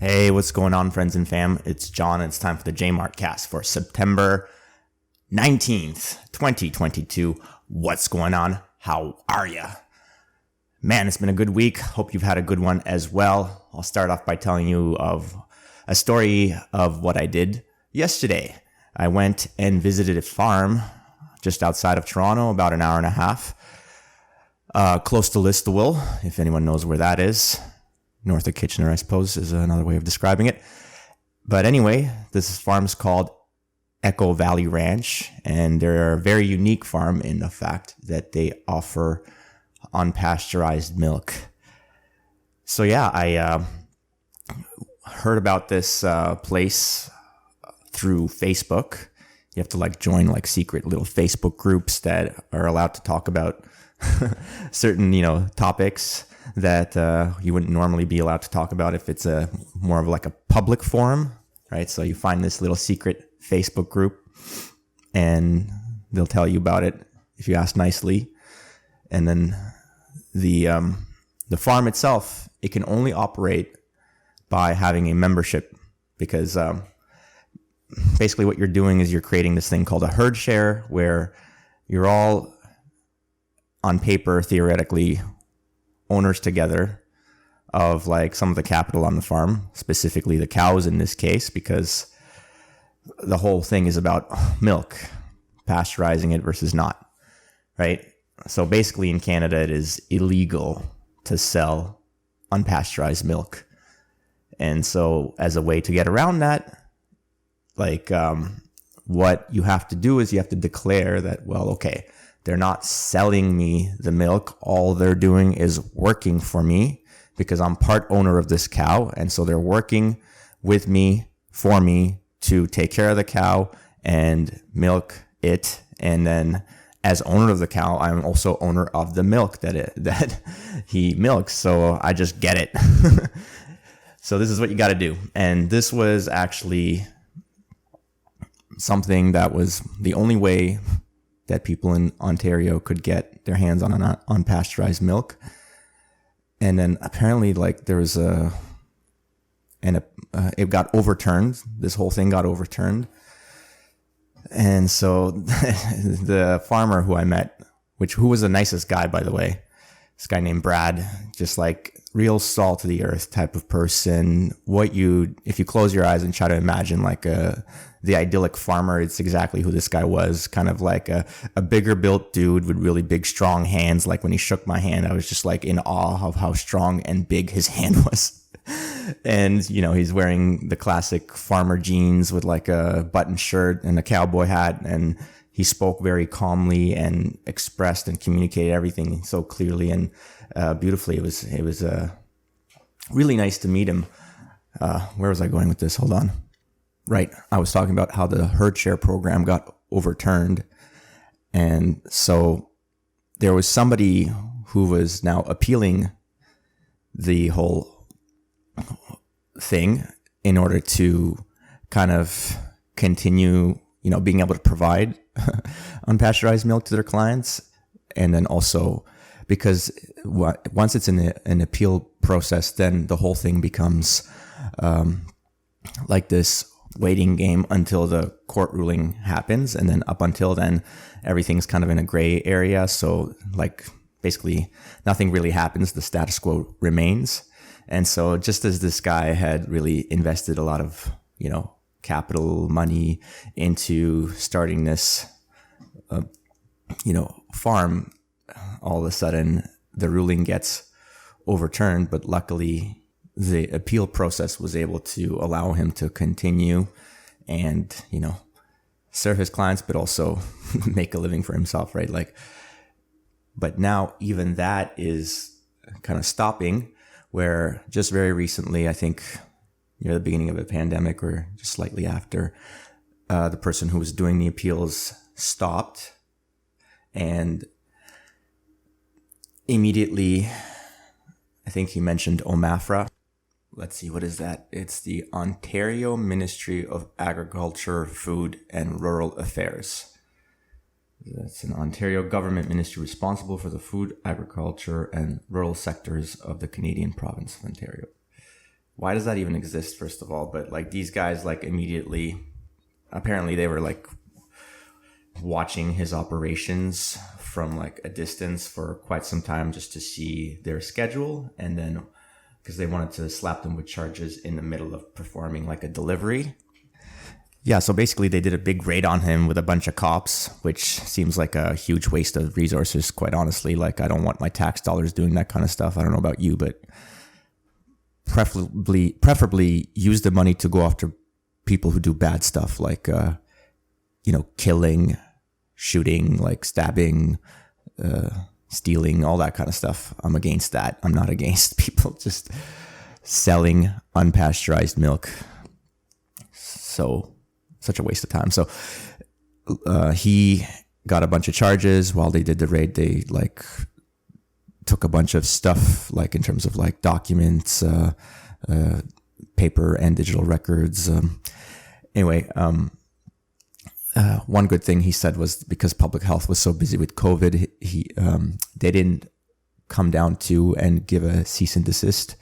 Hey, what's going on, friends and fam? It's John, and it's time for the JMART CAST for September 19th, 2022. What's going on? How are ya? Man, it's been a good week. Hope you've had a good one as well. I'll start off by telling you of a story of what I did yesterday. I went and visited a farm just outside of Toronto, about an hour and a half, close to Listowel, if anyone knows where that is. North of Kitchener, I suppose, is another way of describing it. But anyway, this farm is called Echo Valley Ranch, and they're a very unique farm in the fact that they offer unpasteurized milk. So yeah, I heard about this place through Facebook. You have to join secret little Facebook groups that are allowed to talk about certain, topics that you wouldn't normally be allowed to talk about if it's a more of a public forum, right? So you find this little secret Facebook group and they'll tell you about it if you ask nicely. And then the farm itself, it can only operate by having a membership, because basically what you're doing is you're creating this thing called a herd share, where you're all on paper, theoretically, owners together of some of the capital on the farm, specifically the cows in this case, because the whole thing is about milk, pasteurizing it versus not, right? So basically in Canada, it is illegal to sell unpasteurized milk. And so as a way to get around that, what you have to do is you have to declare that, well, okay, they're not selling me the milk. All they're doing is working for me because I'm part owner of this cow. And so they're working with me, for me, to take care of the cow and milk it. And then as owner of the cow, I'm also owner of the milk that he milks. So I just get it. So this is what you got to do. And this was actually something that was the only way that people in Ontario could get their hands on unpasteurized milk. And then apparently there was it got overturned. This whole thing got overturned. And so the farmer who I met, who was the nicest guy, by the way, this guy named Brad, just real salt of the earth type of person. If you close your eyes and try to imagine the idyllic farmer, it's exactly who this guy was. Kind of a bigger built dude with really big, strong hands. When he shook my hand, I was just in awe of how strong and big his hand was. And, he's wearing the classic farmer jeans with a button shirt and a cowboy hat. And he spoke very calmly and expressed and communicated everything so clearly and beautifully. It was really nice to meet him. Where was I going with this? Hold on. Right. I was talking about how the herd share program got overturned. And so there was somebody who was now appealing the whole thing in order to kind of continue, being able to provide unpasteurized milk to their clients. And then also because once it's in an appeal process, then the whole thing becomes this waiting game until the court ruling happens. And then up until then, everything's kind of in a gray area. So basically nothing really happens. The status quo remains. And so just as this guy had really invested a lot of, capital money into starting this, farm, all of a sudden the ruling gets overturned. But luckily the appeal process was able to allow him to continue and, serve his clients, but also make a living for himself, right? But now even that is kind of stopping, where just very recently, I think near the beginning of the pandemic or just slightly after, the person who was doing the appeals stopped, and immediately, I think he mentioned OMAFRA. Let's see, what is that? It's the Ontario Ministry of Agriculture, Food and Rural Affairs. That's an Ontario government ministry responsible for the food, agriculture, and rural sectors of the Canadian province of Ontario. why does that even exist, first of all? But like these guys, like immediately, apparently they were like watching his operations from like a distance for quite some time just to see their schedule. And then because they wanted to slap them with charges in the middle of performing like a delivery. Yeah, so basically they did a big raid on him with a bunch of cops, which seems like a huge waste of resources, quite honestly. Like, I don't want my tax dollars doing that kind of stuff. I don't know about you, but preferably use the money to go after people who do bad stuff, like, killing, shooting, like stabbing, stealing, all that kind of stuff. I'm against that. I'm not against people just selling unpasteurized milk. So, such a waste of time. So he got a bunch of charges while they did the raid. They like took a bunch of stuff, like in terms of like documents, paper and digital records. One good thing he said was because public health was so busy with COVID, they didn't come down to and give a cease and desist,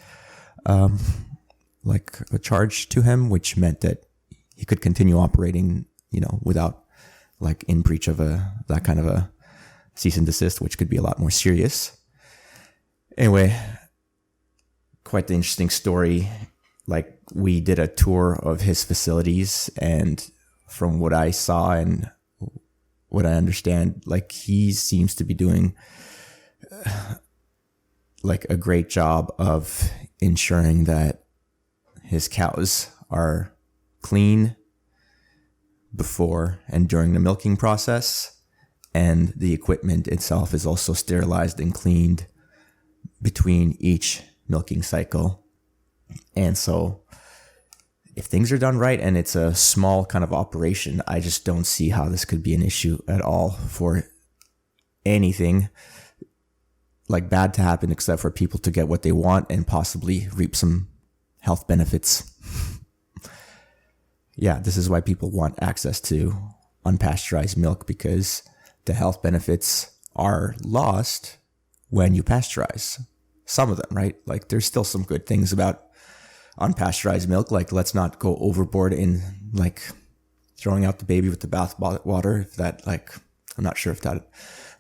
like a charge to him, which meant that he could continue operating, without like in breach of that kind of a cease and desist, which could be a lot more serious. Anyway, quite the interesting story. Like, we did a tour of his facilities, and from what I saw and what I understand, like, he seems to be doing like a great job of ensuring that his cows are clean before and during the milking process, and the equipment itself is also sterilized and cleaned between each milking cycle. And so if things are done right and it's a small kind of operation, I just don't see how this could be an issue at all for anything like bad to happen, except for people to get what they want and possibly reap some health benefits. Yeah, this is why people want access to unpasteurized milk, because the health benefits are lost when you pasteurize. Some of them, right? Like, there's still some good things about unpasteurized milk. Like, let's not go overboard in like throwing out the baby with the bath water. If that, like, I'm not sure if that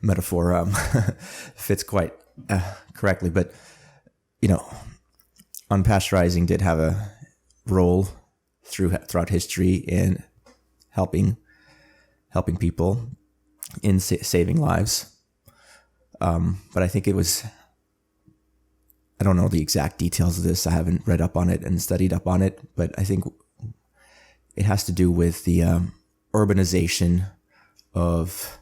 metaphor fits quite correctly, but unpasteurizing did have a role throughout history in helping people in saving lives. But I think it was, I don't know the exact details of this. I haven't read up on it and studied up on it, but I think it has to do with the urbanization of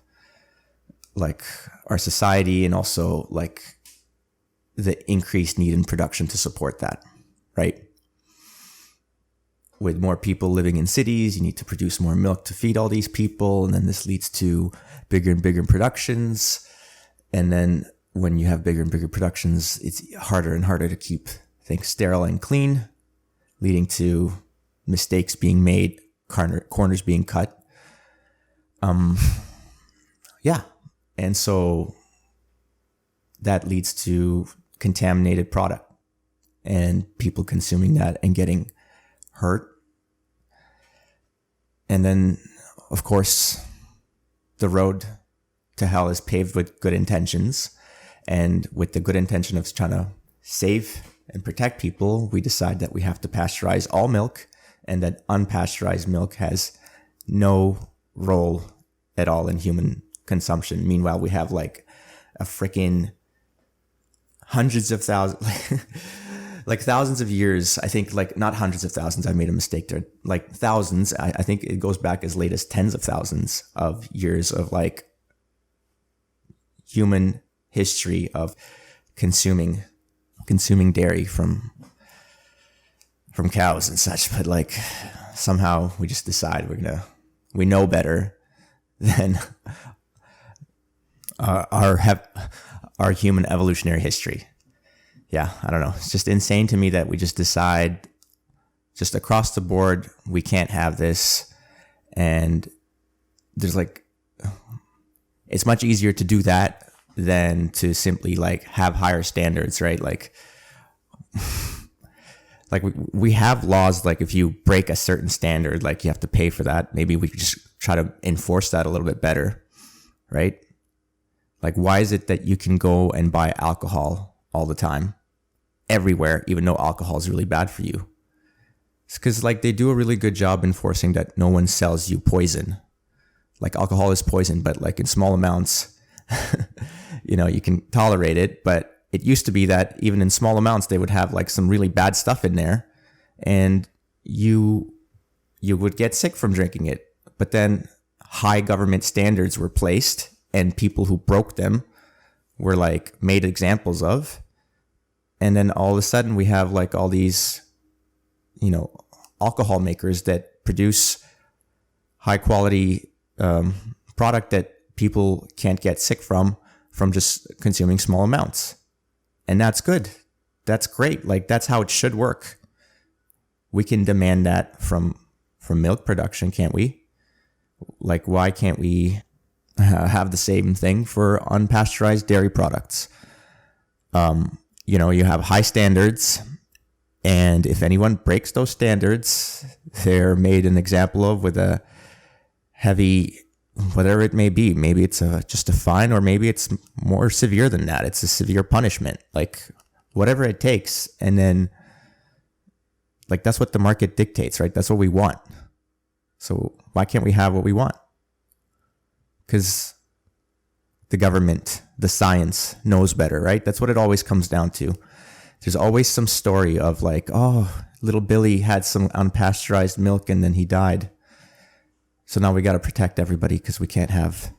like our society, and also like the increased need in production to support that, right? With more people living in cities, you need to produce more milk to feed all these people. And then this leads to bigger and bigger productions. And then when you have bigger and bigger productions, it's harder and harder to keep things sterile and clean, leading to mistakes being made, corners being cut. Yeah. And so that leads to contaminated product and people consuming that and getting hurt. And then, of course, the road to hell is paved with good intentions. And with the good intention of trying to save and protect people, we decide that we have to pasteurize all milk, and that unpasteurized milk has no role at all in human consumption. Meanwhile, we have like a freaking hundreds of thousands, like thousands of years. I think, like, not hundreds of thousands. I made a mistake there. Like thousands. I think it goes back as late as tens of thousands of years of like human history of consuming dairy from cows and such. But like, somehow we just decide we know better than our human evolutionary history. Yeah, I don't know. It's just insane to me that we just decide just across the board, we can't have this. And there's like, it's much easier to do that than to simply like have higher standards, right? Like like we have laws, like if you break a certain standard, like you have to pay for that. Maybe we could just try to enforce that a little bit better, right? Like, why is it that you can go and buy alcohol all the time, everywhere, even though alcohol is really bad for you? It's because like they do a really good job enforcing that no one sells you poison. Like alcohol is poison, but like in small amounts, you can tolerate it. But it used to be that even in small amounts, they would have like some really bad stuff in there, and you would get sick from drinking it. But then high government standards were placed, and people who broke them were like made examples of. And then all of a sudden we have like all these, alcohol makers that produce high quality product that people can't get sick from just consuming small amounts. And that's good. That's great. Like that's how it should work. We can demand that from milk production, can't we? Like, why can't we have the same thing for unpasteurized dairy products? You have high standards, and if anyone breaks those standards, they're made an example of with a heavy, whatever it may be. Maybe it's just a fine, or maybe it's more severe than that. It's a severe punishment, like whatever it takes. And then like, that's what the market dictates, right? That's what we want. So why can't we have what we want? Because the government, the science knows better, right? That's what it always comes down to. There's always some story of like, oh, little Billy had some unpasteurized milk and then he died. So now we got to protect everybody because we can't have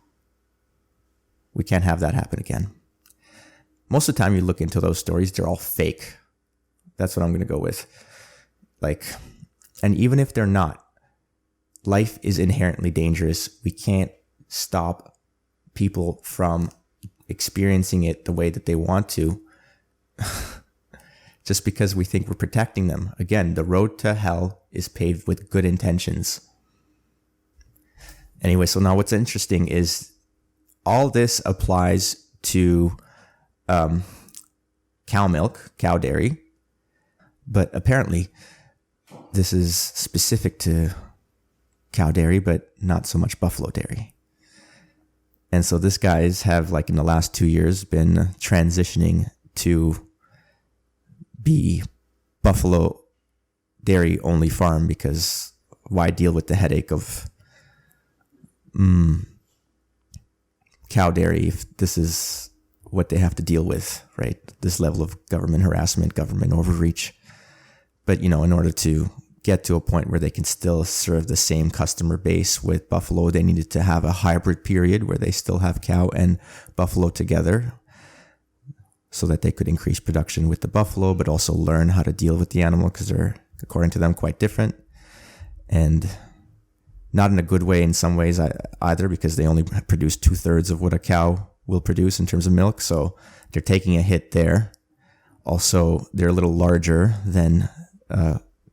that happen again. Most of the time you look into those stories, they're all fake. That's what I'm going to go with. Like, and even if they're not, life is inherently dangerous. We can't stop people from experiencing it the way that they want to just because we think we're protecting them. Again, the road to hell is paved with good intentions. Anyway, so now what's interesting is all this applies to cow milk, cow dairy, but apparently this is specific to cow dairy, but not so much buffalo dairy. And so this guys have, like in the last 2 years, been transitioning to be buffalo dairy only farm, because why deal with the headache of cow dairy if this is what they have to deal with, right? This level of government harassment, government overreach. But, in order to get to a point where they can still serve the same customer base with buffalo, they needed to have a hybrid period where they still have cow and buffalo together so that they could increase production with the buffalo, but also learn how to deal with the animal, because they're, according to them, quite different. And not in a good way in some ways either, because they only produce 2/3 of what a cow will produce in terms of milk. So they're taking a hit there. Also, they're a little larger than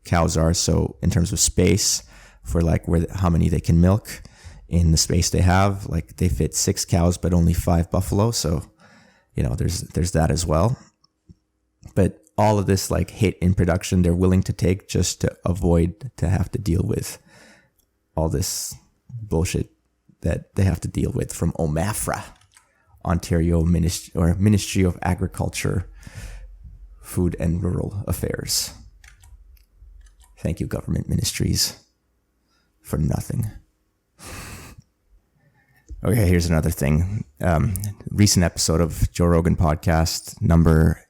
cows are. So in terms of space for like how many they can milk in the space they have, like they fit 6 cows, but only 5 buffalo. So, there's that as well. But all of this like hit in production, they're willing to take just to avoid to have to deal with all this bullshit that they have to deal with from OMAFRA, Ontario Ministry of Agriculture, Food and Rural Affairs. Thank you, government ministries, for nothing. Okay, here's another thing. Recent episode of Joe Rogan podcast, number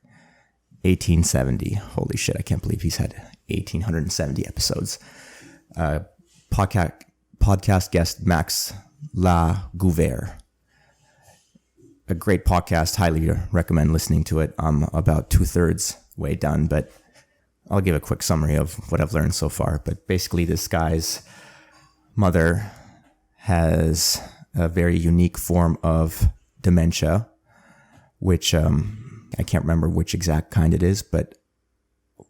1870. Holy shit, I can't believe he's had 1,870 episodes. Podcast guest Max Lagouvert. A great podcast. Highly recommend listening to it. I'm about 2/3 way done, but I'll give a quick summary of what I've learned so far. But basically, this guy's mother has a very unique form of dementia, which I can't remember which exact kind it is, but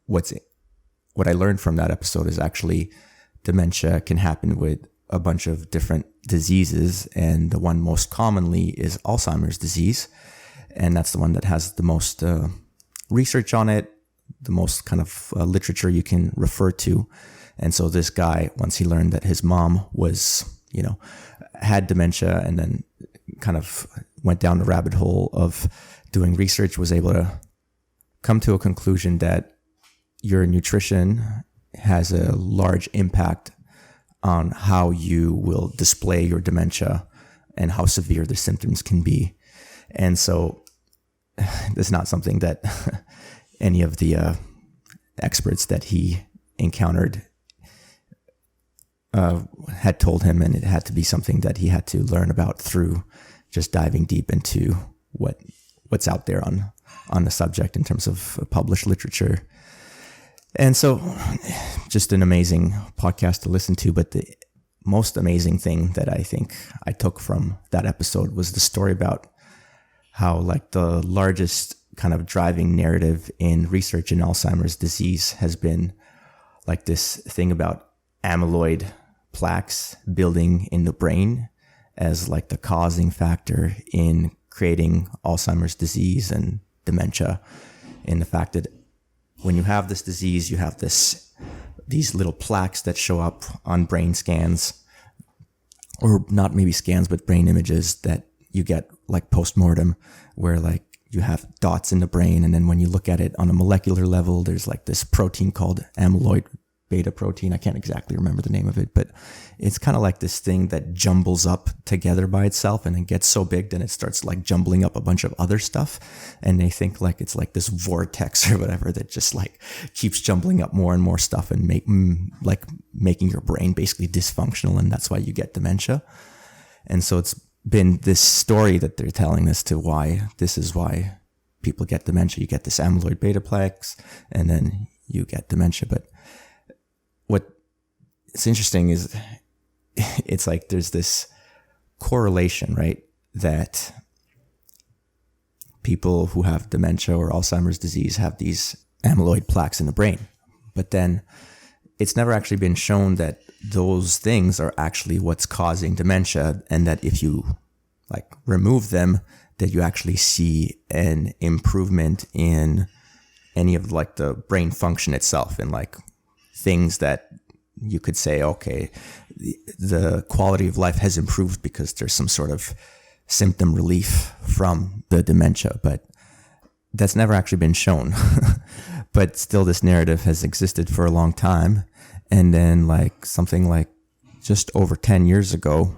what I learned from that episode is actually dementia can happen with a bunch of different diseases, and the one most commonly is Alzheimer's disease, and that's the one that has the most research on it, the most kind of literature you can refer to. And so this guy, once he learned that his mom was, had dementia, and then kind of went down the rabbit hole of doing research, was able to come to a conclusion that your nutrition has a large impact on how you will display your dementia and how severe the symptoms can be. And so it's not something that any of the experts that he encountered had told him, and it had to be something that he had to learn about through just diving deep into what's out there on the subject in terms of published literature. And so just an amazing podcast to listen to. But the most amazing thing that I think I took from that episode was the story about how, like, the largest kind of driving narrative in research in Alzheimer's disease has been like this thing about amyloid plaques building in the brain as like the causing factor in creating Alzheimer's disease and dementia. And the fact that when you have this disease, you have these little plaques that show up on brain scans, or not maybe scans, but brain images that you get like post-mortem, where like you have dots in the brain. And then when you look at it on a molecular level, there's like this protein called amyloid beta protein. I can't exactly remember the name of it, but it's kind of like this thing that jumbles up together by itself, and it gets so big then it starts like jumbling up a bunch of other stuff. And they think like it's like this vortex or whatever that just like keeps jumbling up more and more stuff and making your brain basically dysfunctional. And that's why you get dementia. And so it's been this story that they're telling us to why this is why people get dementia. You get this amyloid beta plaques and then you get dementia. But what's interesting is it's like there's this correlation, right? That people who have dementia or Alzheimer's disease have these amyloid plaques in the brain. But then it's never actually been shown that those things are actually what's causing dementia, and that if you like remove them, that you actually see an improvement in any of like the brain function itself, and like things that you could say, okay, the quality of life has improved because there's some sort of symptom relief from the dementia. But that's never actually been shown. But still, this narrative has existed for a long time. And then like something like just over 10 years ago,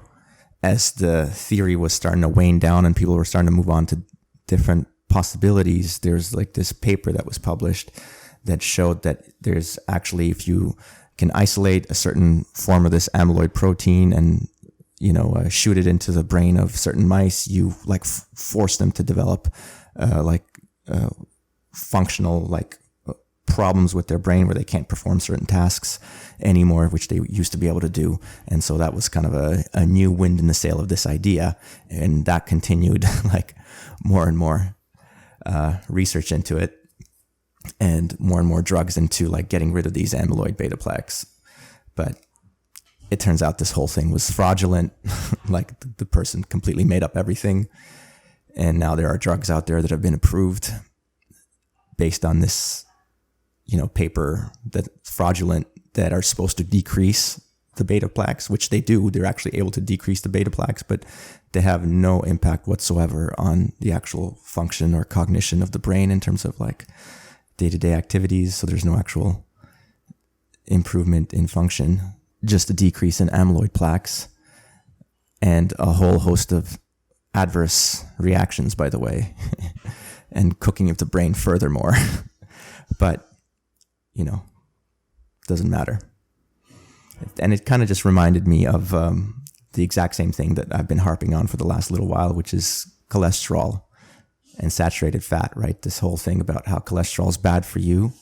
as the theory was starting to wane down and people were starting to move on to different possibilities, there's like this paper that was published that showed that there's actually, if you can isolate a certain form of this amyloid protein and, shoot it into the brain of certain mice, you like force them to develop functional like problems with their brain where they can't perform certain tasks anymore, which they used to be able to do. And so that was kind of a new wind in the sail of this idea. And that continued like more and more research into it, and more drugs into like getting rid of these amyloid beta plaques. But it turns out this whole thing was fraudulent. Like the person completely made up everything. And now there are drugs out there that have been approved based on this, paper that's fraudulent, that are supposed to decrease the beta plaques, which they do. They're actually able to decrease the beta plaques, but they have no impact whatsoever on the actual function or cognition of the brain in terms of like day-to-day activities. So there's no actual improvement in function, just a decrease in amyloid plaques and a whole host of adverse reactions, by the way, and cooking of the brain furthermore. But, doesn't matter. And it kind of just reminded me of the exact same thing that I've been harping on for the last little while, which is cholesterol and saturated fat, right? This whole thing about how cholesterol is bad for you.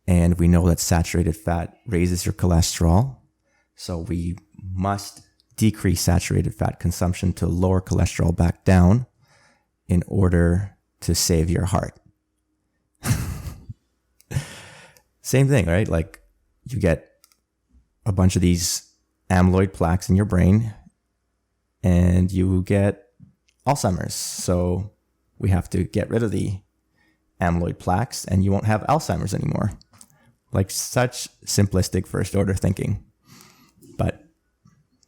And we know that saturated fat raises your cholesterol. So we must decrease saturated fat consumption to lower cholesterol back down in order to save your heart. Same thing, right? Like you get a bunch of these amyloid plaques in your brain and you get Alzheimer's. So we have to get rid of the amyloid plaques, and you won't have Alzheimer's anymore. Like, such simplistic first order thinking. But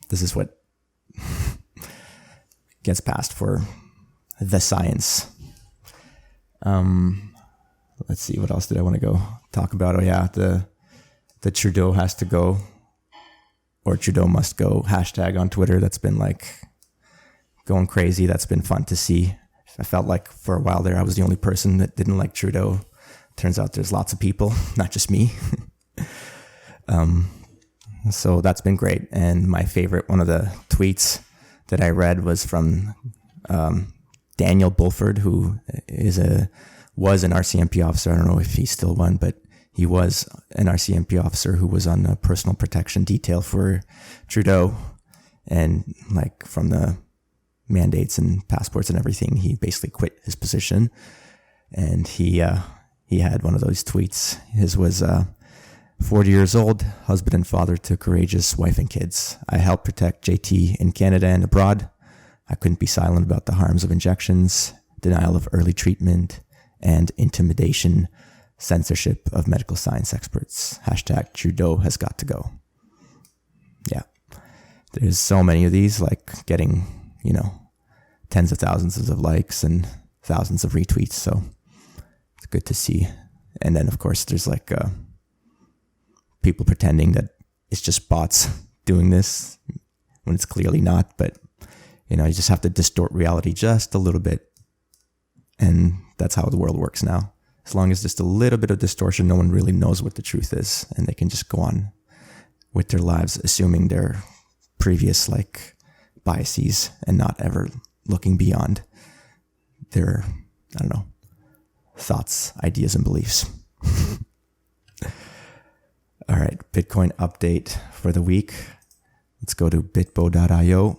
this is what gets passed for the science. Let's see, what else did I want to go talk about? Oh yeah, the Trudeau has to go, or Trudeau must go hashtag on Twitter. That's been like going crazy. That's been fun to see. I felt like for a while there I was the only person that didn't like Trudeau. Turns out there's lots of people, not just me. So that's been great. And my favorite, one of the tweets that I read was from Daniel Bulford, who was an RCMP officer. I don't know if he's still one, but he was an RCMP officer who was on the personal protection detail for Trudeau. And like, from the mandates and passports and everything, he basically quit his position. And he had one of those tweets. His was 40 years old, husband and father to courageous wife and kids. I helped protect JT in Canada and abroad. I couldn't be silent about the harms of injections, denial of early treatment, and intimidation, censorship of medical science experts. Hashtag Trudeau has got to go. Yeah. There's so many of these, like getting, tens of thousands of likes and thousands of retweets. So it's good to see. And then, of course, there's like people pretending that it's just bots doing this when it's clearly not. But, you just have to distort reality just a little bit. And that's how the world works now. As long as just a little bit of distortion, no one really knows what the truth is. And they can just go on with their lives, assuming their previous biases and not ever looking beyond their, thoughts, ideas, and beliefs. All right, Bitcoin update for the week. Let's go to bitbo.io.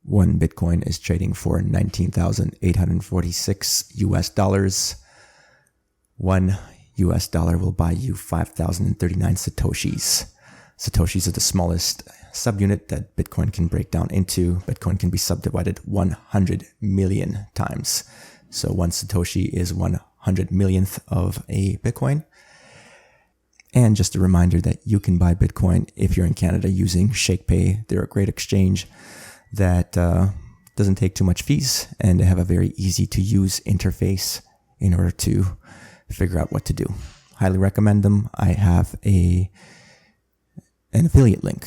One Bitcoin is trading for $19,846 US. $1 will buy you 5,039 Satoshis. Satoshis are the smallest subunit that Bitcoin can break down into. Bitcoin can be subdivided 100 million times. So one Satoshi is 100 millionth of a Bitcoin. And just a reminder that you can buy Bitcoin if you're in Canada using Shakepay. They're a great exchange that doesn't take too much fees, and they have a very easy to use interface in order to figure out what to do. Highly recommend them. I have an affiliate link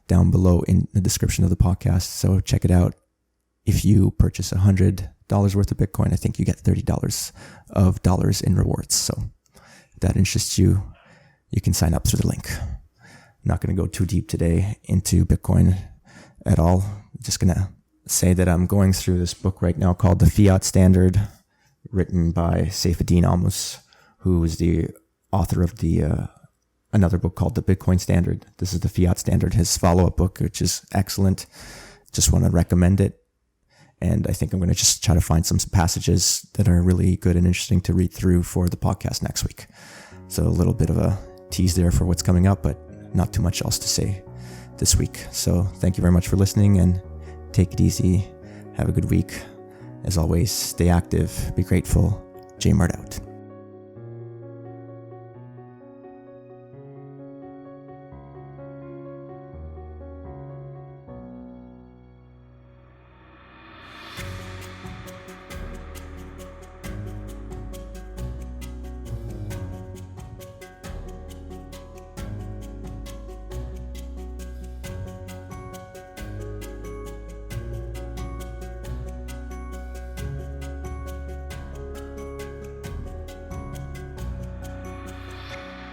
down below in the description of the podcast, so check it out. If you purchase $100 worth of Bitcoin, I think you get $30 of dollars in rewards. So if that interests you, you can sign up through the link. I'm not going to go too deep today into Bitcoin at all. I'm just going to say that I'm going through this book right now called The Fiat Standard, written by Saifedean Ammous, who is the author of another book called The Bitcoin Standard. This is The Fiat Standard, his follow-up book, which is excellent. Just want to recommend it. And I think I'm going to just try to find some passages that are really good and interesting to read through for the podcast next week. So a little bit of a tease there for what's coming up, but not too much else to say this week. So thank you very much for listening, and take it easy. Have a good week. As always, stay active, be grateful. J-Mart out.